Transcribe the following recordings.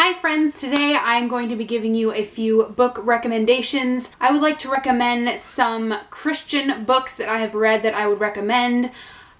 Hi friends, today I'm going to be giving you a few book recommendations. I would like to recommend some Christian books that I have read that I would recommend.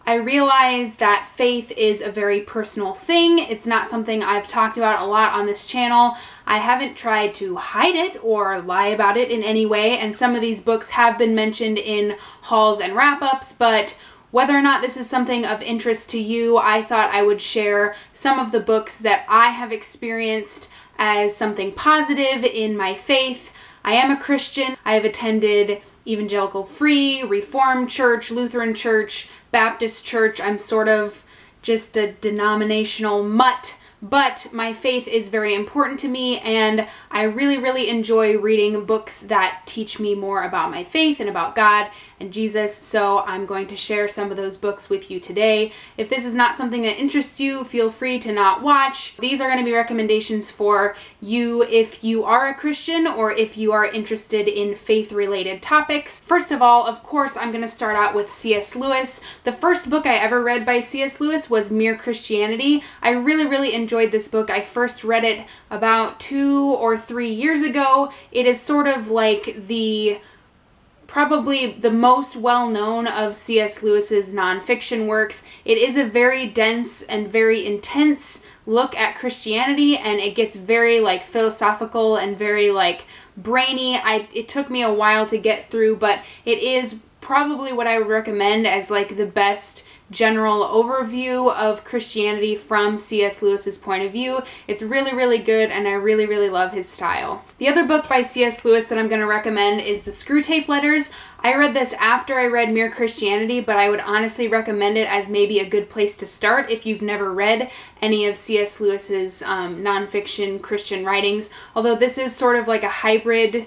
I realize that faith is a very personal thing. It's not something I've talked about a lot on this channel. I haven't tried to hide it or lie about it in any way, and some of these books have been mentioned in hauls and wrap-ups, but whether or not this is something of interest to you, I thought I would share some of the books that I have experienced as something positive in my faith. I am a Christian. I have attended Evangelical Free, Reformed Church, Lutheran Church, Baptist Church. I'm sort of just a denominational mutt, but my faith is very important to me, and I really enjoy reading books that teach me more about my faith and about God and Jesus, so I'm going to share some of those books with you today. If this is not something that interests you, feel free to not watch. These are going to be recommendations for you if you are a Christian or if you are interested in faith-related topics. First of all, of course, I'm going to start out with C.S. Lewis. The first book I ever read by C.S. Lewis was Mere Christianity. I really enjoyed this book. I first read it about 2 or 3 years ago. It is sort of like probably the most well-known of C.S. Lewis's nonfiction works. It is a very dense and very intense look at Christianity, and it gets very philosophical and very brainy. It took me a while to get through, but it is probably what I would recommend as the best general overview of Christianity from C.S. Lewis's point of view. It's really good, and I really love his style. The other book by C.S. Lewis that I'm going to recommend is the Screwtape Letters. I read this after I read Mere Christianity, but I would honestly recommend it as maybe a good place to start if you've never read any of C.S. Lewis's nonfiction Christian writings, although this is sort of like a hybrid.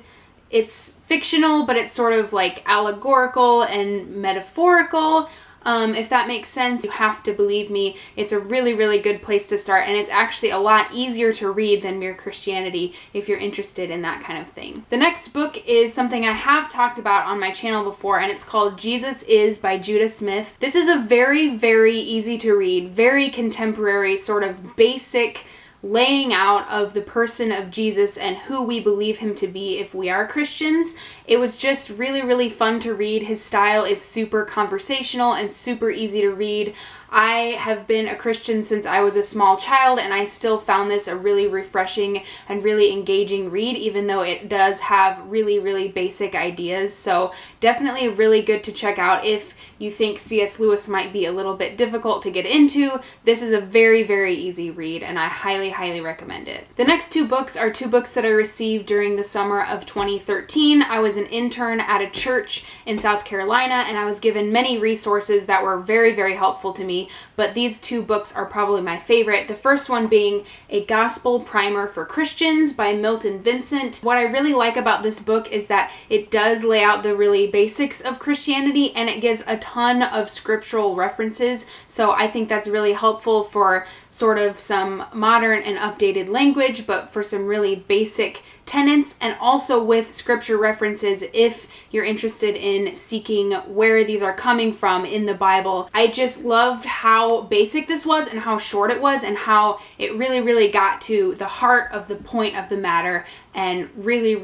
It's fictional, but it's sort of allegorical and metaphorical. If that makes sense. You have to believe me, it's a really good place to start, and it's actually a lot easier to read than Mere Christianity if you're interested in that kind of thing. The next book is something I have talked about on my channel before, and it's called Jesus Is by Judah Smith. This is a very easy to read, very contemporary, sort of basic laying out of the person of Jesus and who we believe him to be if we are Christians. It was just really fun to read. His style is super conversational and super easy to read. I have been a Christian since I was a small child, and I still found this a really refreshing and really engaging read, even though it does have really basic ideas. So definitely really good to check out if you think C.S. Lewis might be a little bit difficult to get into. This is a very easy read, and I highly recommend it. The next two books are two books that I received during the summer of 2013. I was an intern at a church in South Carolina, and I was given many resources that were very helpful to me, but these two books are probably my favorite. The first one being A Gospel Primer for Christians by Milton Vincent. What I really like about this book is that it does lay out the really basics of Christianity, and it gives a ton of scriptural references, so I think that's really helpful for sort of some modern and updated language, but for some really basic tenets, and also with scripture references if you're interested in seeking where these are coming from in the Bible. I just loved how basic this was and how short it was, and how it really got to the heart of the point of the matter, and really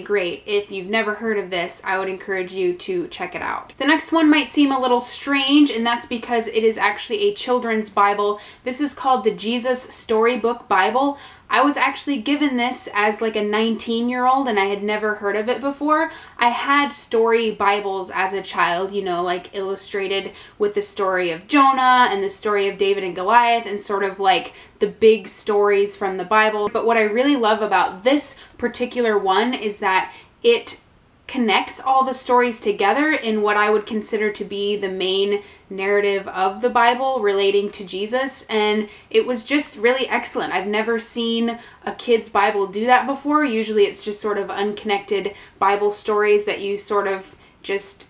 great. If you've never heard of this, I would encourage you to check it out. The next one might seem a little strange, and that's because it is actually a children's Bible. This is called the Jesus Storybook Bible. I was actually given this as a 19-year-old, and I had never heard of it before. I had story Bibles as a child, you know, illustrated with the story of Jonah and the story of David and Goliath, and sort of the big stories from the Bible. But what I really love about this particular one is that it connects all the stories together in what I would consider to be the main narrative of the Bible relating to Jesus, and it was just really excellent. I've never seen a kid's Bible do that before. Usually it's just sort of unconnected Bible stories that you sort of just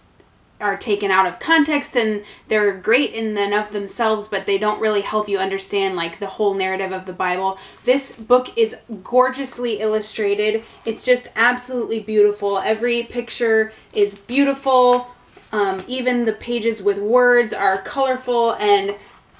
are taken out of context, and they're great in and of themselves, but they don't really help you understand the whole narrative of the Bible. This book is gorgeously illustrated. It's just absolutely beautiful. Every picture is beautiful. Even the pages with words are colorful, and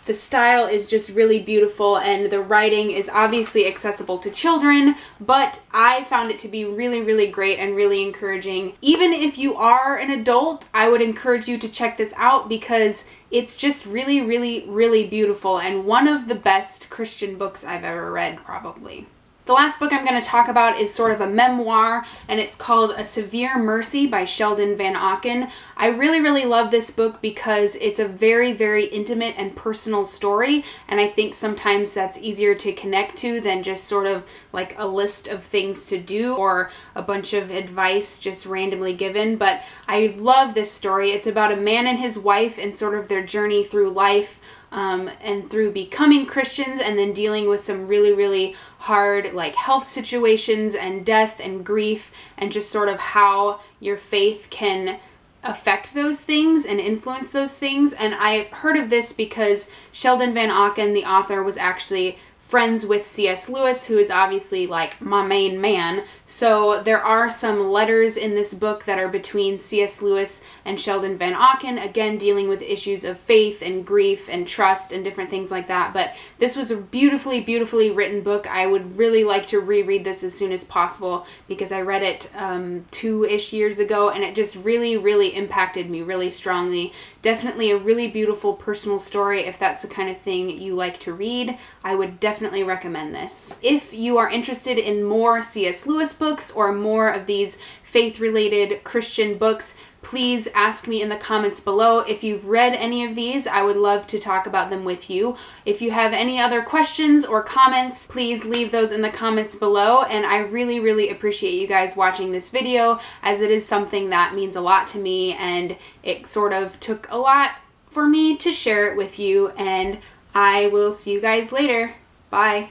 The style is just really beautiful, and the writing is obviously accessible to children, but I found it to be really, really great and really encouraging. Even if you are an adult, I would encourage you to check this out because it's just really, really, really beautiful and one of the best Christian books I've ever read, probably. The last book I'm going to talk about is sort of a memoir, and it's called A Severe Mercy by Sheldon Vanauken. I really, really love this book because it's a very, very intimate and personal story, and I think sometimes that's easier to connect to than just sort of like a list of things to do or a bunch of advice just randomly given. But I love this story. It's about a man and his wife and sort of their journey through life, and through becoming Christians and then dealing with some really, really hard like health situations and death and grief, and just sort of how your faith can affect those things and influence those things. And I heard of this because Sheldon Vanauken, the author, was actually friends with C.S. Lewis, who is obviously like my main man. So there are some letters in this book that are between C.S. Lewis and Sheldon Vanauken, again dealing with issues of faith and grief and trust and different things like that. But this was a beautifully, beautifully written book. I would really like to reread this as soon as possible because I read it 2-ish years ago, and it just really, really impacted me really strongly. Definitely a really beautiful personal story. If that's the kind of thing you like to read, I would definitely recommend this. If you are interested in more C.S. Lewis books or more of these faith-related Christian books, please ask me in the comments below. If you've read any of these, I would love to talk about them with you. If you have any other questions or comments, please leave those in the comments below. And I really, really appreciate you guys watching this video, as it is something that means a lot to me, and it sort of took a lot for me to share it with you. And I will see you guys later. Bye.